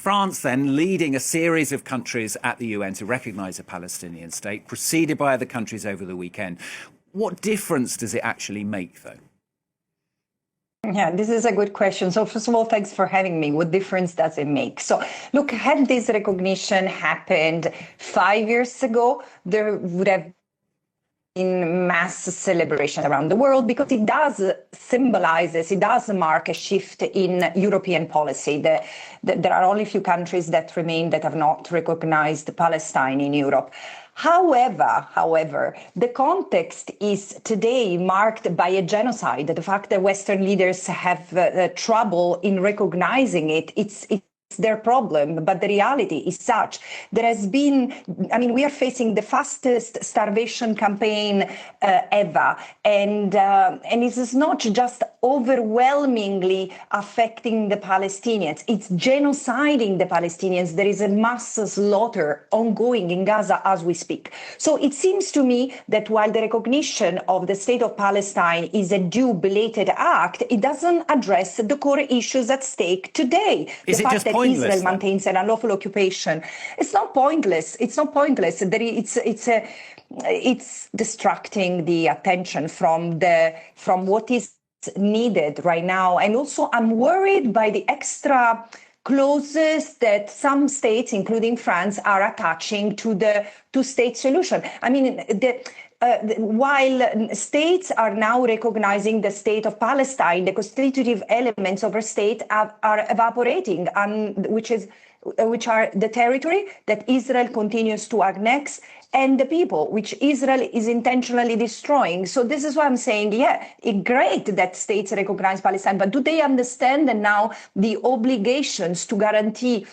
France then leading a series of countries at the UN to recognise a Palestinian state, preceded by other countries over the weekend. What difference does it actually make, though? Yeah, this is a good question. So first of all, thanks for having me. What difference does it make? So look, had this recognition happened 5 years ago, there would have in mass celebration around the world, because it does mark a shift in European policy. There are only a few countries that remain that have not recognized Palestine in Europe. However, the context is today marked by a genocide. The fact that Western leaders have trouble in recognizing it's their problem, but the reality is such. There has been, we are facing the fastest starvation campaign ever, and it is not just overwhelmingly affecting the Palestinians, it's genociding the Palestinians. There is a mass slaughter ongoing in Gaza as we speak. So it seems to me that while the recognition of the state of Palestine is a due belated act, it doesn't address the core issues at stake today. Is it just pointless? Israel maintains an unlawful occupation. It's not pointless. It's not pointless. It's distracting the attention from what is needed right now. And also, I'm worried by the extra clauses that some states, including France, are attaching to the two-state solution. While states are now recognizing the state of Palestine, the constitutive elements of a state are evaporating, which are the territory that Israel continues to annex and the people, which Israel is intentionally destroying. So this is why I'm saying, it's great that states recognize Palestine, but do they understand that now the obligations to guarantee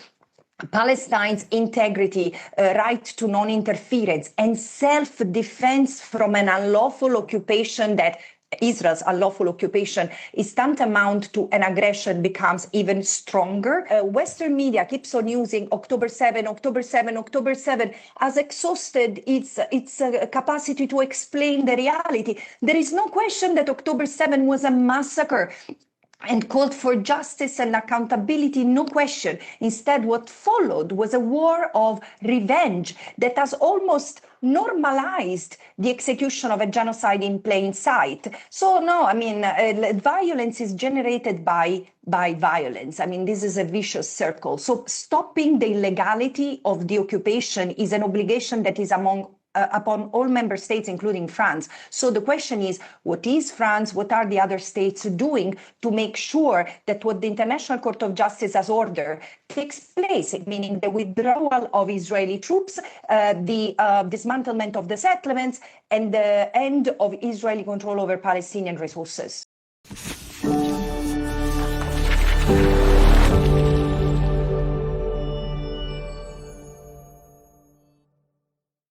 Palestine's integrity, right to non-interference, and self-defense from an unlawful occupation that Israel's unlawful occupation is tantamount to an aggression becomes even stronger. Western media keeps on using October 7 has exhausted its capacity to explain the reality. There is no question that October 7 was a massacre and called for justice and accountability, no question. Instead, what followed was a war of revenge that has almost normalized the execution of a genocide in plain sight. So no, violence is generated by violence. This is a vicious circle. So stopping the illegality of the occupation is an obligation that is upon all member states, including France. So the question is, what is France? What are the other states doing to make sure that what the International Court of Justice has ordered takes place, meaning the withdrawal of Israeli troops, the dismantlement of the settlements, and the end of Israeli control over Palestinian resources?